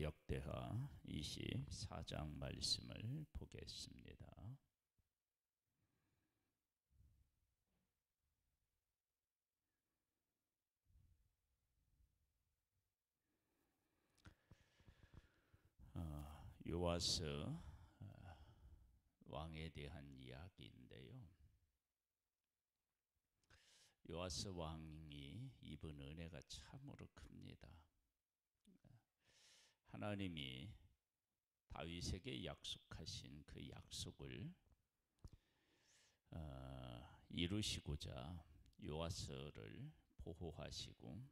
역대하 24장 말씀을 보겠습니다. 요아스 왕에 대한 이야기인데요. 요아스 왕이 입은 은혜가 참으로 큽니다. 하나님이 다윗에게 약속하신 그 약속을 이루시고자 요아스를 보호하시고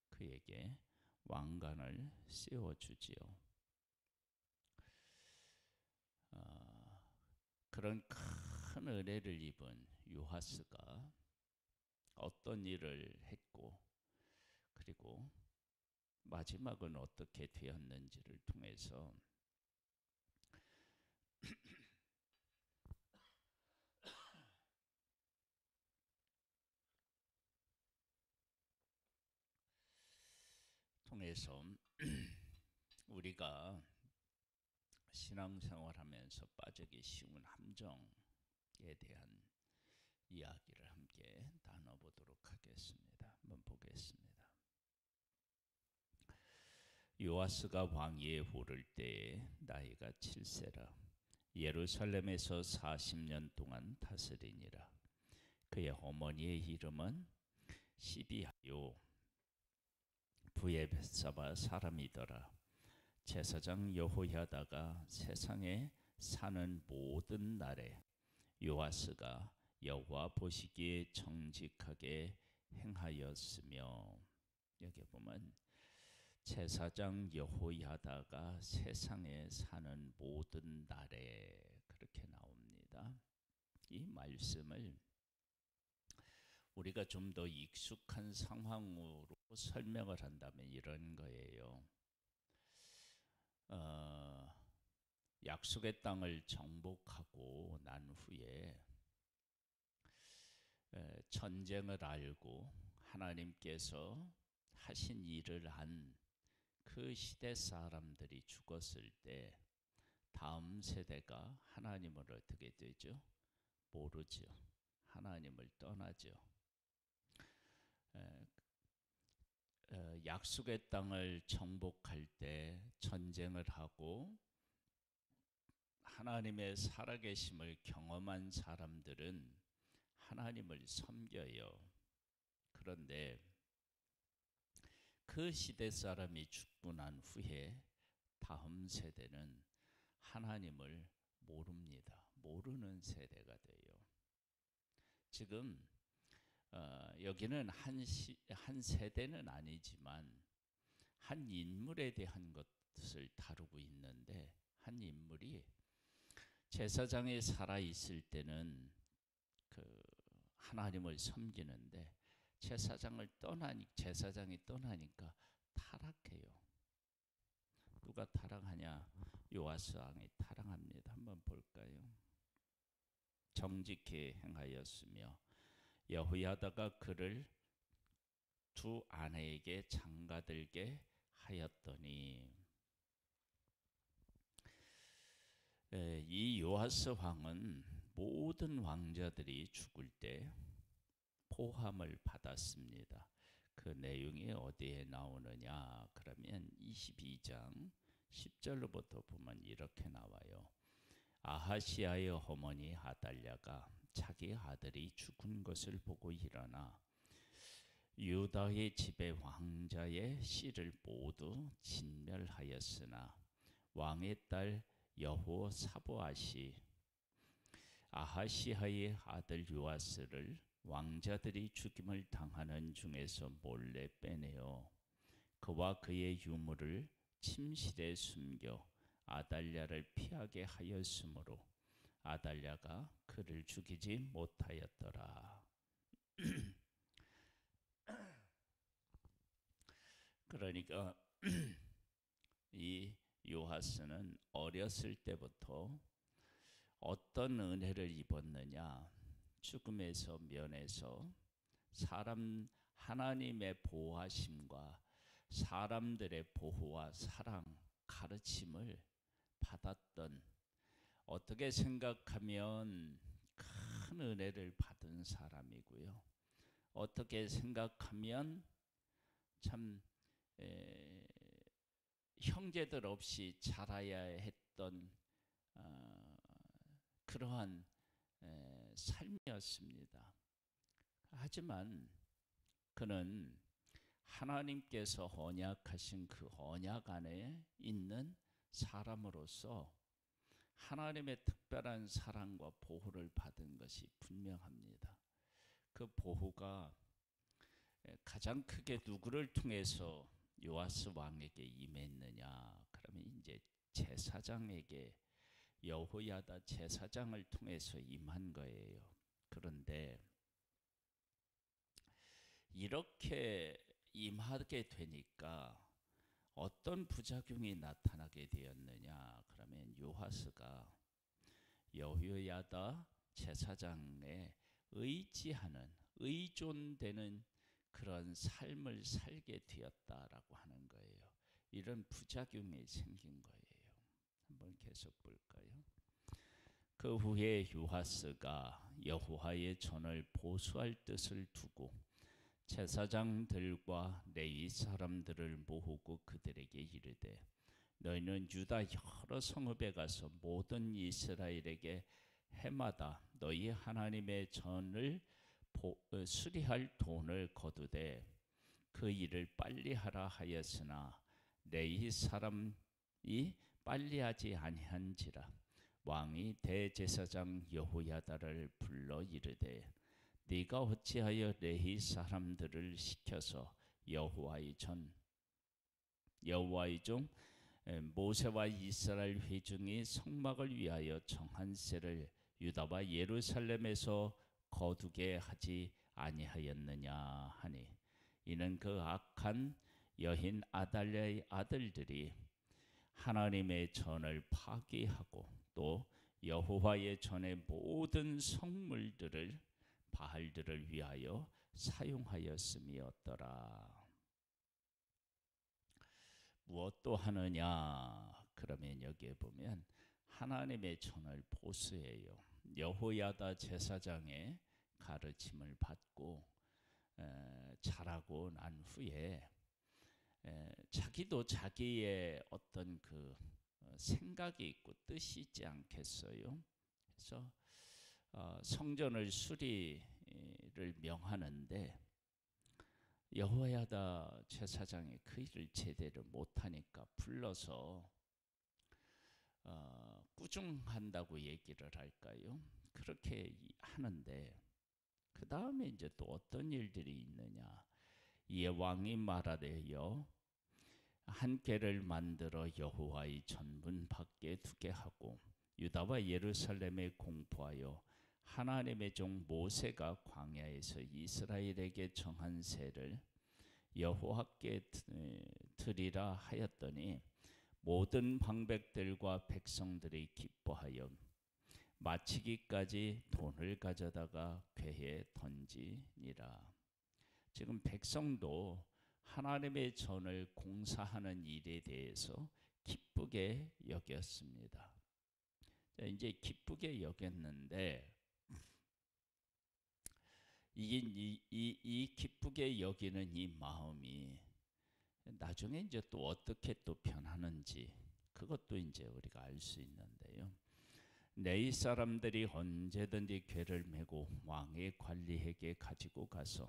그에게 왕관을 씌워주지요. 그런 큰 은혜를 입은 요아스가 어떤 일을 했고 그리고 마지막은 어떻게 되었는지를 통해서 우리가 신앙생활하면서 빠지기 쉬운 함정에 대한 이야기를 함께 나눠보도록 하겠습니다. 한번 보겠습니다. 요아스가 왕위에 오를 때에 나이가 7세라. 예루살렘에서 40년 동안 다스리니라. 그의 어머니의 이름은 시비하요 부에벳사바 사람이더라. 제사장 여호야다가 세상에 사는 모든 날에 요아스가 여호와 보시기에 정직하게 행하였으며, 여기 보면 제사장 여호야다가 세상에 사는 모든 날에 그렇게 나옵니다. 이 말씀을 우리가 좀 더 익숙한 상황으로 설명을 한다면 이런 거예요. 약속의 땅을 정복하고 난 후에 전쟁을 알고 하나님께서 하신 일을 한 그 시대 사람들이 죽었을 때 다음 세대가 하나님을 어떻게 되죠? 모르죠. 하나님을 떠나죠. 약속의 땅을 정복할 때 전쟁을 하고 하나님의 살아계심을 경험한 사람들은 하나님을 섬겨요. 그런데 그 시대 사람이 죽고 난 후에 다음 세대는 하나님을 모릅니다. 모르는 세대가 돼요. 지금 여기는 한 세대는 아니지만 한 인물에 대한 것을 다루고 있는데, 한 인물이 제사장이 살아있을 때는 하나님을 섬기는데 제사장이 떠나니까 타락해요. 누가 타락하냐? 요아스 왕이 타락합니다. 한번 볼까요? 정직히 행하였으며 여호야다가 그를 두 아내에게 장가들게 하였더니, 이 요아스 왕은 모든 왕자들이 죽을 때 포함을 받았습니다. 그 내용이 어디에 나오느냐? 그러면 22장 10절로부터 보면 이렇게 나와요. 아하시아의 어머니 아달랴가 자기 아들이 죽은 것을 보고 일어나 유다의 집의 왕자의 씨를 모두 진멸하였으나 왕의 딸 여호사보아시 아하시아의 아들 요아스를 왕자들이 죽임을 당하는 중에서 몰래 빼내어 그와 그의 유물을 침실에 숨겨 아달랴를 피하게 하였으므로 아달랴가 그를 죽이지 못하였더라. 그러니까 이 요아스는 어렸을 때부터 어떤 은혜를 입었느냐? 죽음에서 면해서 하나님의 보호하심과 사람들의 보호와 사랑, 가르침을 받았던, 어떻게 생각하면 큰 은혜를 받은 사람이고요. 어떻게 생각하면 참 형제들 없이 자라야 했던 그러한 삶이었습니다. 하지만 그는 하나님께서 언약하신 그 언약 안에 있는 사람으로서 하나님의 특별한 사랑과 보호를 받은 것이 분명합니다. 그 보호가 가장 크게 누구를 통해서 요아스 왕에게 임했느냐? 그러면 이제 제사장에게, 여호야다 제사장을 통해서 임한 거예요. 그런데 이렇게 임하게 되니까 어떤 부작용이 나타나게 되었느냐? 그러면 요아스가 여호야다 제사장에 의지하는, 의존되는 그런 삶을 살게 되었다라고 하는 거예요. 이런 부작용이 생긴 거예요. 한번 계속 볼까요? 그 후에 요아스가 여호와의 전을 보수할 뜻을 두고 제사장들과 레위 사람들을 모으고 그들에게 이르되, 너희는 유다 여러 성읍에 가서 모든 이스라엘에게 해마다 너희 하나님의 전을 수리할 돈을 거두되 그 일을 빨리 하라 하였으나 레위 사람이 빨리 하지 아니한지라. 왕이 대제사장 여호야다를 불러 이르되, 네가 어찌하여 레위 사람들을 시켜서 여호와의 종 모세와 이스라엘 회중이 성막을 위하여 정한 세를 유다와 예루살렘에서 거두게 하지 아니하였느냐 하니, 이는 그 악한 여인 아달랴의 아들들이 하나님의 전을 파괴하고 또 여호와의 전의 모든 성물들을 바알들을 위하여 사용하였음이었더라. 무엇도 하느냐? 그러면 여기에 보면 하나님의 전을 보수해요. 여호야다 제사장의 가르침을 받고 자라고 난 후에 자기도 자기의 어떤 그 생각이 있고 뜻이 있지 않겠어요? 그래서 성전을 수리를 명하는데 여호야다 제사장이 그 일을 제대로 못하니까 불러서 꾸중한다고 얘기를 할까요? 그렇게 하는데 그 다음에 이제 또 어떤 일들이 있느냐? 이에 왕이 말하되어 한 궤를 만들어 여호와의 전문 밖에 두게 하고 유다와 예루살렘에 공포하여 하나님의 종 모세가 광야에서 이스라엘에게 정한 세를 여호와께 드리라 하였더니 모든 방백들과 백성들이 기뻐하여 마치기까지 돈을 가져다가 궤에 던지니라. 지금 백성도 하나님의 전을 공사하는 일에 대해서 기쁘게 여겼습니다. 이제 기쁘게 여겼는데 이 기쁘게 여기는 이 마음이 나중에 이제 또 어떻게 또 변하는지 그것도 이제 우리가 알 수 있는데요. 레위 사람들이 언제든지 궤를 메고 왕의 관리에게 가지고 가서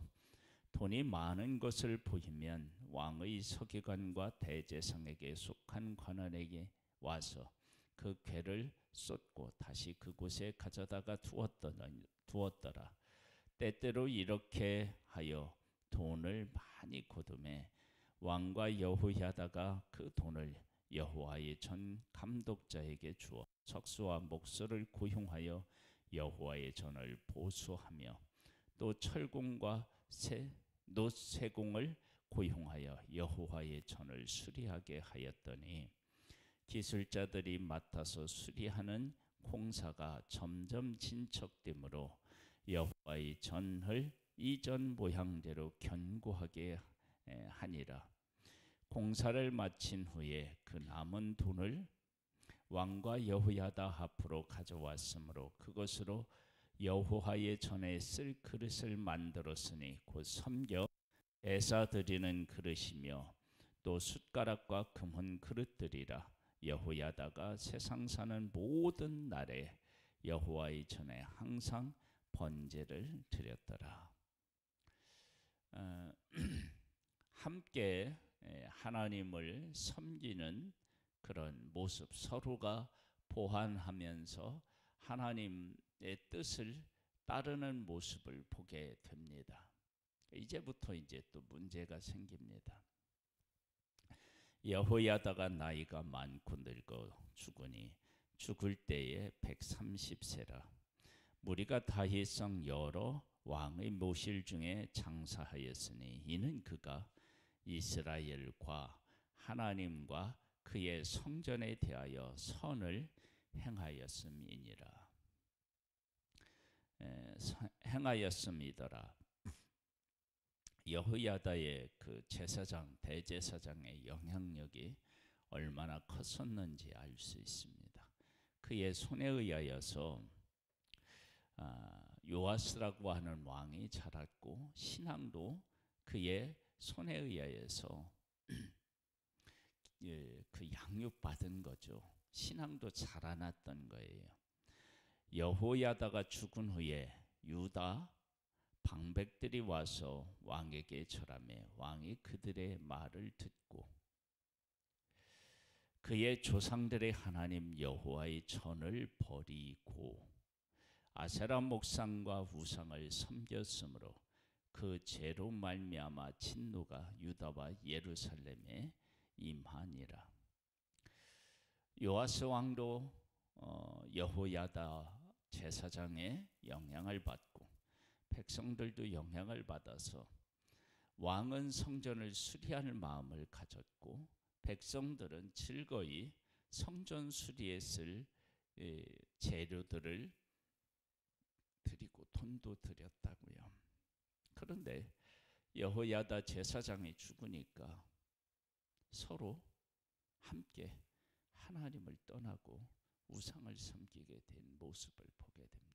돈이 많은 것을 보이면 왕의 서기관과 대제사장에게 속한 관원에게 와서 그 궤를 쏟고 다시 그곳에 가져다가 두었더라. 때때로 이렇게 하여 돈을 많이 거두매 왕과 여호야다가 그 돈을 여호와의 전 감독자에게 주어 석수와 목소를 고용하여 여호와의 전을 보수하며 또 철공과 노쇠공을 고용하여 여호와의 전을 수리하게 하였더니 기술자들이 맡아서 수리하는 공사가 점점 진척되므로 여호와의 전을 이전 모양대로 견고하게 하니라. 공사를 마친 후에 그 남은 돈을 왕과 여호야다 앞으로 가져왔으므로 그것으로 여호와의 전에 쓸 그릇을 만들었으니 곧 섬겨 제사 드리는 그릇이며 또 숟가락과 금은 그릇들이라. 여호야다가 세상 사는 모든 날에 여호와의 전에 항상 번제를 드렸더라. 함께 하나님을 섬기는 그런 모습, 서로가 보완하면서 하나님의 뜻을 따르는 모습을 보게 됩니다. 이제부터 이제 또 문제가 생깁니다. 여호야다가 나이가 많고 늙어 죽으니 죽을 때에 130세라. 무리가 다윗성 여러 왕의 모실 중에 장사하였으니 이는 그가 이스라엘과 하나님과 그의 성전에 대하여 선을 행하였음이니라. 행하였음이더라. 여호야다의 그 제사장, 대제사장의 영향력이 얼마나 컸었는지 알 수 있습니다. 그의 손에 의하여서 요아스라고 하는 왕이 자랐고 신앙도 그의 손에 의하여서 그 양육받은 거죠. 신앙도 자라났던 거예요. 여호야다가 죽은 후에 유다 방백들이 와서 왕에게 절하매 왕이 그들의 말을 듣고 그의 조상들의 하나님 여호와의 전을 버리고 아세라 목상과 우상을 섬겼으므로 그 죄로 말미암아 진노가 유다와 예루살렘에 임하니라. 요아스 왕도 여호야다 제사장의 영향을 받고 백성들도 영향을 받아서 왕은 성전을 수리할 마음을 가졌고 백성들은 즐거이 성전 수리에 쓸 재료들을 드리고 돈도 드렸다고요. 그런데 여호야다 제사장이 죽으니까 서로 함께 하나님을 떠나고 우상을 섬기게 된 모습을 보게 됩니다.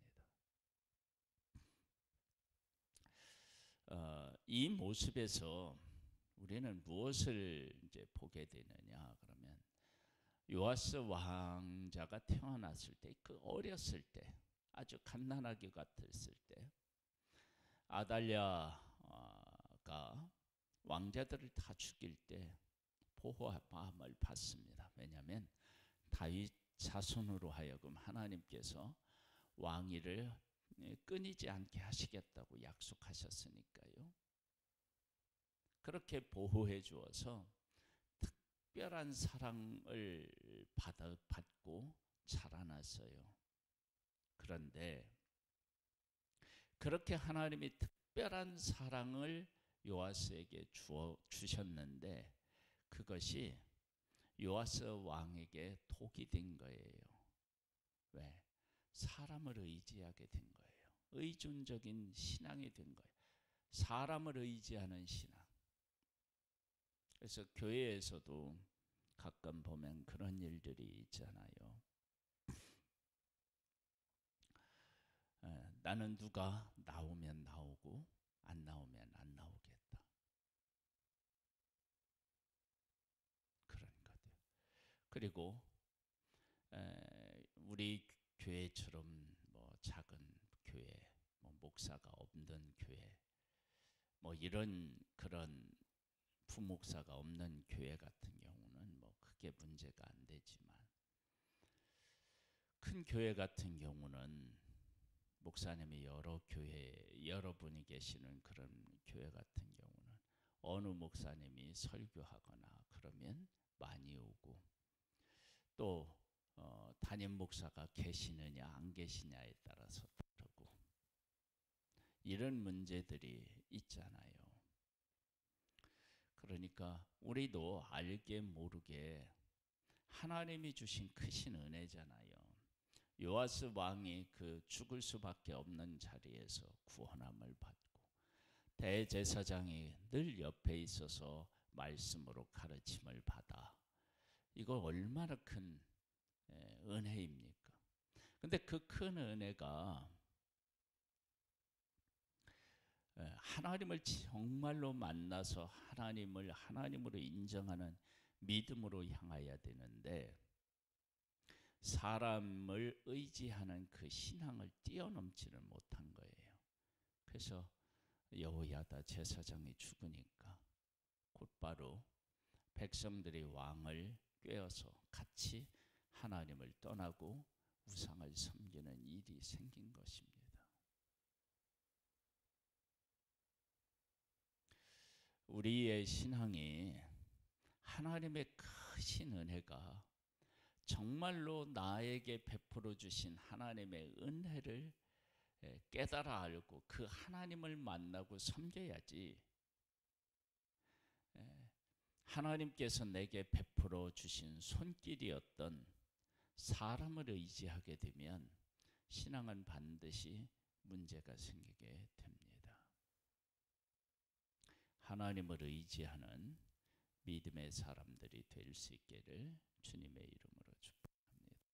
이 모습에서 우리는 무엇을 이제 보게 되느냐 그러면 요아스 왕자가 태어났을 때, 그 어렸을 때, 아주 갓난아기 같았을 때 아달랴가 왕자들을 다 죽일 때 보호함을 받습니다. 왜냐하면 다윗 자손으로 하여금 하나님께서 왕위를 끊이지 않게 하시겠다고 약속하셨으니까요. 그렇게 보호해 주어서 특별한 사랑을 받고 자라났어요. 그런데 그렇게 하나님이 특별한 사랑을 요아스에게 주셨는데 그것이 요아스 왕에게 독이 된 거예요. 왜? 사람을 의지하게 된 거예요. 의존적인 신앙이 된 거예요. 사람을 의지하는 신앙. 그래서 교회에서도 가끔 보면 그런 일들이 있잖아요. 나는 누가 나오면 나오고 안 나오면 안 나오겠다. 그런 것들. 그리고 우리 교회처럼 뭐 작은 교회, 뭐 목사가 없는 교회, 뭐 이런 그런 부목사가 없는 교회 같은 경우는 뭐 크게 문제가 안 되지만 큰 교회 같은 경우는 목사님이 여러 분이 계시는 그런 교회 같은 경우는 어느 목사님이 설교하거나 그러면 많이 오고 또 담임 목사가 계시느냐 안 계시냐에 따라서 다르고 이런 문제들이 있잖아요. 그러니까 우리도 알게 모르게 하나님이 주신 크신 은혜잖아요. 요아스 왕이 그 죽을 수밖에 없는 자리에서 구원함을 받고 대제사장이 늘 옆에 있어서 말씀으로 가르침을 받아. 이거 얼마나 큰 은혜입니까? 근데 그 큰 은혜가 하나님을 정말로 만나서 하나님을 하나님으로 인정하는 믿음으로 향하여야 되는데, 사람을 의지하는 그 신앙을 뛰어넘지는 못한 거예요. 그래서 여호야다 제사장이 죽으니까 곧바로 백성들이 왕을 꾀어서 같이 하나님을 떠나고 우상을 섬기는 일이 생긴 것입니다. 우리의 신앙이 하나님의 크신 은혜가 정말로 나에게 베풀어 주신 하나님의 은혜를 깨달아 알고 그 하나님을 만나고 섬겨야지, 하나님께서 내게 베풀어 주신 손길이었던 사람을 의지하게 되면 신앙은 반드시 문제가 생기게 됩니다. 하나님을 의지하는 믿음의 사람들이 될 수 있기를 주님의 이름으로 축복합니다.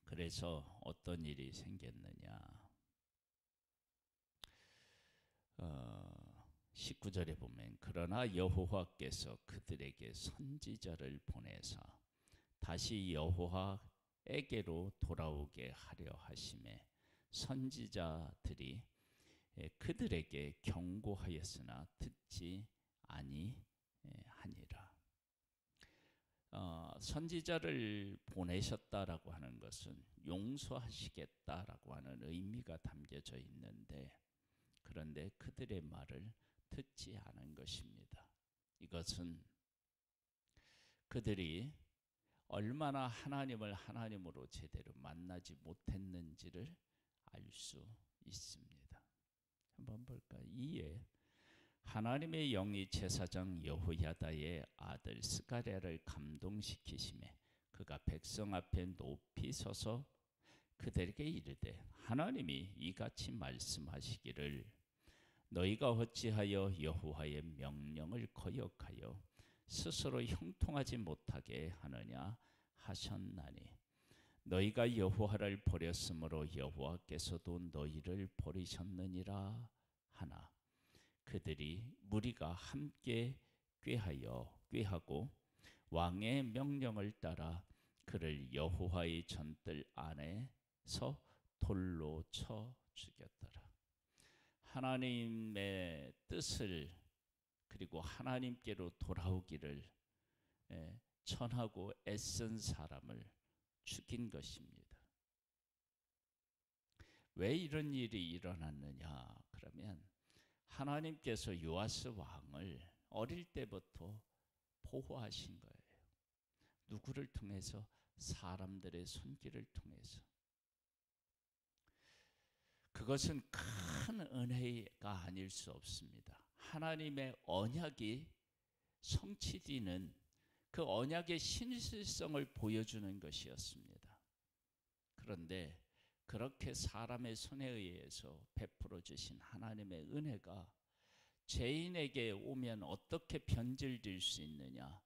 그래서 어떤 일이 생겼느냐? 19절에 보면 그러나 여호와께서 그들에게 선지자를 보내사 다시 여호와에게로 돌아오게 하려 하심에 선지자들이 그들에게 경고하였으나 듣지 아니하니라. 선지자를 보내셨다라고 하는 것은 용서하시겠다라고 하는 의미가 담겨져 있는데, 그런데 그들의 말을 듣지 않은 것입니다. 이것은 그들이 얼마나 하나님을 하나님으로 제대로 만나지 못했는지를 알 수 있습니다. 한번 볼까요? 이에 하나님의 영이 제사장 여호야다의 아들 스가랴를 감동시키심에 그가 백성 앞에 높이 서서 그들에게 이르되 하나님이 이같이 말씀하시기를 너희가 어찌하여 여호와의 명령을 거역하여 스스로 형통하지 못하게 하느냐 하셨나니 너희가 여호와를 버렸으므로 여호와께서도 너희를 버리셨느니라 하나 그들이 무리가 함께 꾀하고 왕의 명령을 따라 그를 여호와의 전뜰 안에서 돌로 쳐 죽였더라. 하나님의 뜻을 그리고 하나님께로 돌아오기를 전하고 애쓴 사람을 죽인 것입니다. 왜 이런 일이 일어났느냐? 그러면 하나님께서 요아스 왕을 어릴 때부터 보호하신 거예요. 누구를 통해서? 사람들의 손길을 통해서. 그것은 큰 은혜가 아닐 수 없습니다. 하나님의 언약이 성취되는 그 언약의 신실성을 보여주는 것이었습니다. 그런데 그렇게 사람의 손에 의해서 베풀어 주신 하나님의 은혜가 죄인에게 오면 어떻게 변질될 수 있느냐?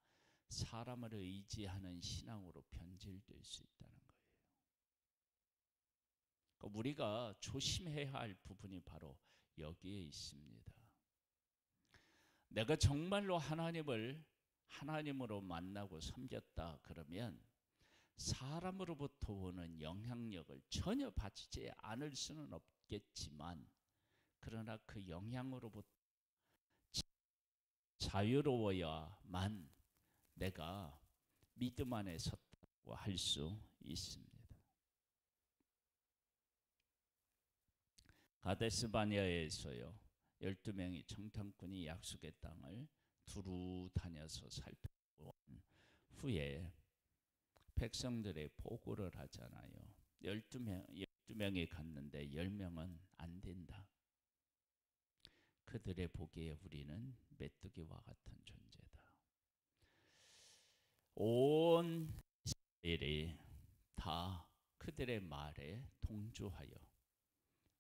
사람을 의지하는 신앙으로 변질될 수 있다는 거예요. 그러니까 우리가 조심해야 할 부분이 바로 여기에 있습니다. 내가 정말로 하나님을 하나님으로 만나고 섬겼다 그러면 사람으로부터 오는 영향력을 전혀 받지 않을 수는 없겠지만, 그러나 그 영향으로부터 자유로워야만 내가 믿음 안에 섰다고 할 수 있습니다. 가데스 바네아에서요 12명의 정탐꾼이 약속의 땅을 두루 다녀서 살펴본 후에 백성들의 보고를 하잖아요. 12명이 갔는데 10명은 안 된다. 그들의 보기에 우리는 메뚜기와 같은 존재다. 온 이스라엘이 다 그들의 말에 동조하여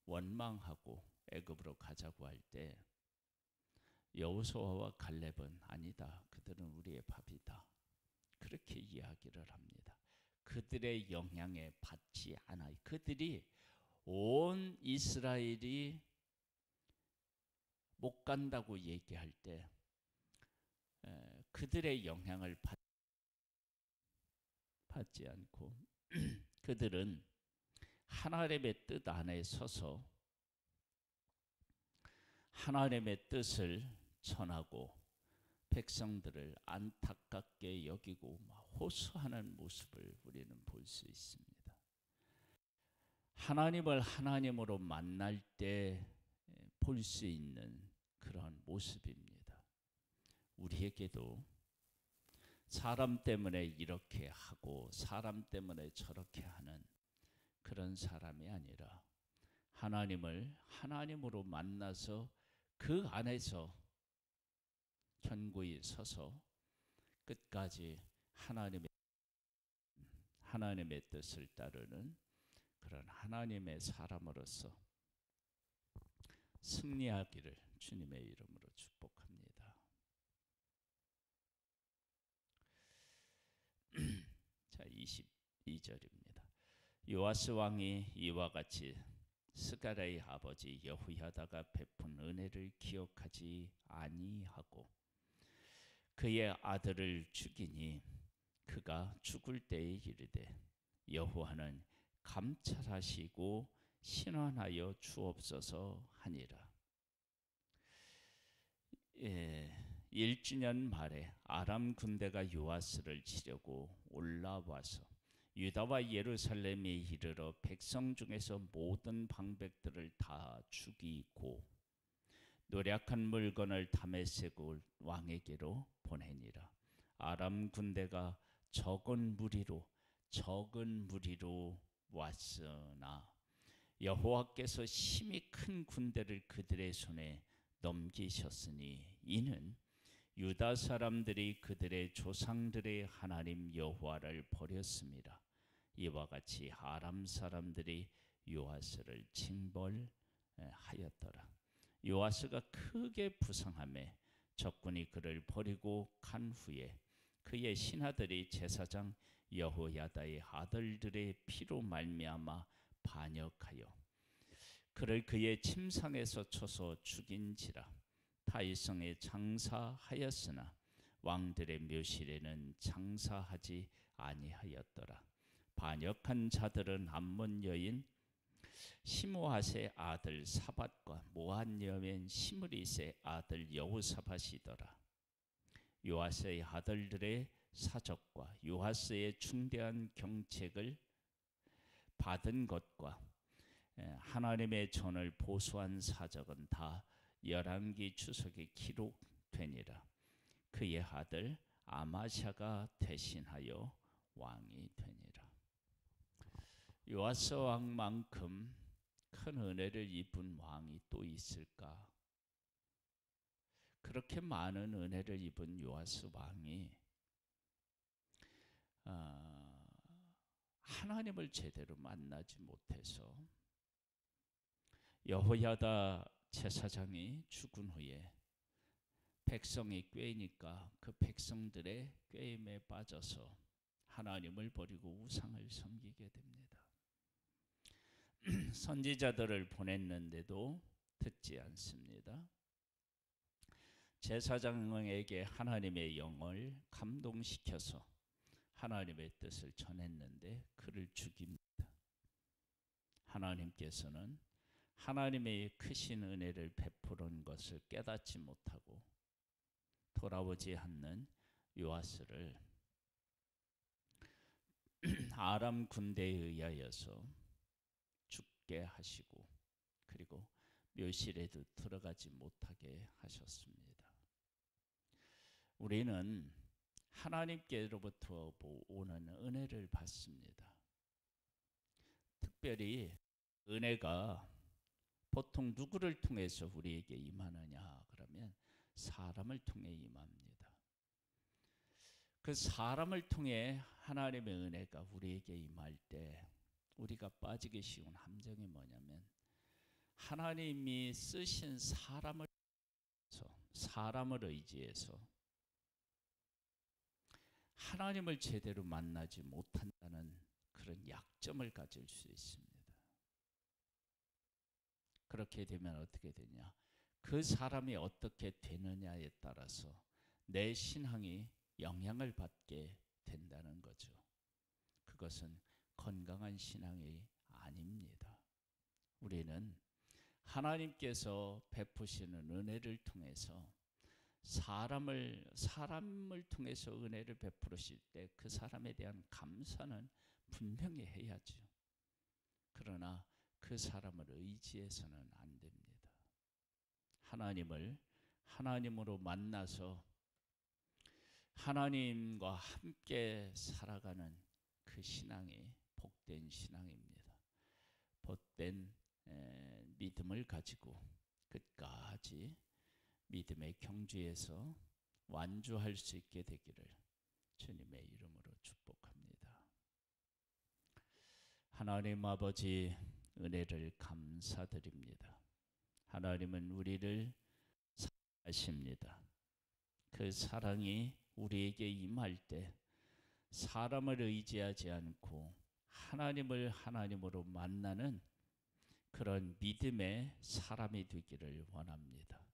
원망하고 애굽으로 가자고 할 때 여호수아와 갈렙은 아니다. 그들은 우리의 밥이다. 그렇게 이야기를 합니다. 그들의 영향에 받지 않아요. 그들이 온 이스라엘이 못 간다고 얘기할 때 그들의 영향을 받지 않고 그들은 하나님의 뜻 안에 서서 하나님의 뜻을 전하고 백성들을 안타깝게 여기고 호소하는 모습을 우리는 볼 수 있습니다. 하나님을 하나님으로 만날 때 볼 수 있는 그런 모습입니다. 우리에게도 사람 때문에 이렇게 하고 사람 때문에 저렇게 하는 그런 사람이 아니라 하나님을 하나님으로 만나서 그 안에서 견고히 서서 끝까지 하나님의 뜻을 따르는 그런 하나님의 사람으로서 승리하기를 주님의 이름으로 축복합니다. 자, 22절입니다. 요아스 왕이 이와 같이 스가랴의 아버지 여호야다가 베푼 은혜를 기억하지 아니하고 그의 아들을 죽이니 그가 죽을 때에 이르되 여호와는 감찰하시고 신원하여 주옵소서 하니라. 1주년 말에 아람 군대가 요아스를 치려고 올라와서 유다와 예루살렘에 이르러 백성 중에서 모든 방백들을 다 죽이고 노략한 물건을 다메섹 왕에게로 보내니라. 아람 군대가 적은 무리로 왔으나 여호와께서 심히 큰 군대를 그들의 손에 넘기셨으니 이는 유다 사람들이 그들의 조상들의 하나님 여호와를 버렸습니다. 이와 같이 아람 사람들이 요아스를 징벌하였더라. 요아스가 크게 부상하며 적군이 그를 버리고 간 후에 그의 신하들이 제사장 여호야다의 아들들의 피로 말미암아 반역하여 그를 그의 침상에서 쳐서 죽인지라. 타이성에 장사하였으나 왕들의 묘실에는 장사하지 아니하였더라. 반역한 자들은 암몬 여인 시므앗의 아들 사밧과 모한 여인 시므릿의 아들 여호사밧이더라. 요아스의 아들들의 사적과 요아스의 중대한 경책을 받은 것과 하나님의 전을 보수한 사적은 다 열왕기 주석에 기록되니라. 그의 아들 아마샤가 대신하여 왕이 되니라. 요아스 왕만큼 큰 은혜를 입은 왕이 또 있을까? 그렇게 많은 은혜를 입은 요아스 왕이 하나님을 제대로 만나지 못해서 여호야다 제사장이 죽은 후에 백성이 꾀니까 그 백성들의 꾀임에 빠져서 하나님을 버리고 우상을 섬기게 됩니다. 선지자들을 보냈는데도 듣지 않습니다. 제사장에게 하나님의 영을 감동시켜서 하나님의 뜻을 전했는데 그를 죽입니다. 하나님께서는 하나님의 크신 은혜를 베푸는 것을 깨닫지 못하고 돌아오지 않는 요아스를 아람 군대에 의하여서 죽게 하시고 그리고 묘실에도 들어가지 못하게 하셨습니다. 우리는 하나님께로부터 오는 은혜를 받습니다. 특별히 은혜가 보통 누구를 통해서 우리에게 임하느냐 그러면 사람을 통해 임합니다. 그 사람을 통해 하나님의 은혜가 우리에게 임할 때 우리가 빠지기 쉬운 함정이 뭐냐면 하나님이 쓰신 사람을 의지해서 하나님을 제대로 만나지 못한다는 그런 약점을 가질 수 있습니다. 그렇게 되면 어떻게 되냐? 그 사람이 어떻게 되느냐에 따라서 내 신앙이 영향을 받게 된다는 거죠. 그것은 건강한 신앙이 아닙니다. 우리는 하나님께서 베푸시는 은혜를 통해서 사람을 통해서 은혜를 베푸실 때 그 사람에 대한 감사는 분명히 해야죠. 그러나 그 사람을 의지해서는 안 됩니다. 하나님으로 만나서 하나님과 함께 살아가는 그 신앙이 복된 신앙입니다. 복된 믿음을 가지고 끝까지 믿음의 경주에서 완주할 수 있게 되기를 주님의 이름으로 축복합니다. 하나님 아버지, 은혜를 감사드립니다. 하나님은 우리를 사랑하십니다. 그 사랑이 우리에게 임할 때 사람을 의지하지 않고 하나님을 하나님으로 만나는 그런 믿음의 사람이 되기를 원합니다.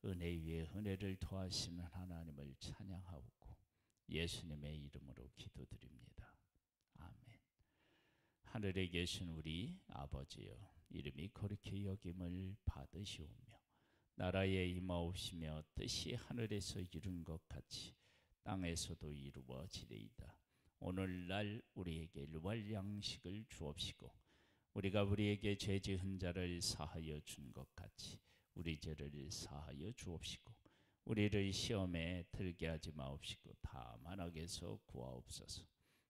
은혜 위에 은혜를 더하시는 하나님을 찬양하고 예수님의 이름으로 기도드립니다. 아멘. 하늘에 계신 우리 아버지여, 이름이 거룩히 여김을 받으시오며 나라에 임하옵시며 뜻이 하늘에서 이룬 것 같이 땅에서도 이루어지리이다. 오늘날 우리에게 일용할 양식을 주옵시고 우리가 우리에게 죄 지은 자를 사하여 준 것 같이 우리 죄를 사하여 주옵시고 우리를 시험에 들게 하지 마옵시고 다만 악에서 구하옵소서.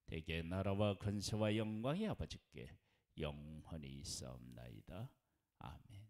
대개 나라와 권세와 영광이 아버지께 영원히 있사옵나이다. 아멘.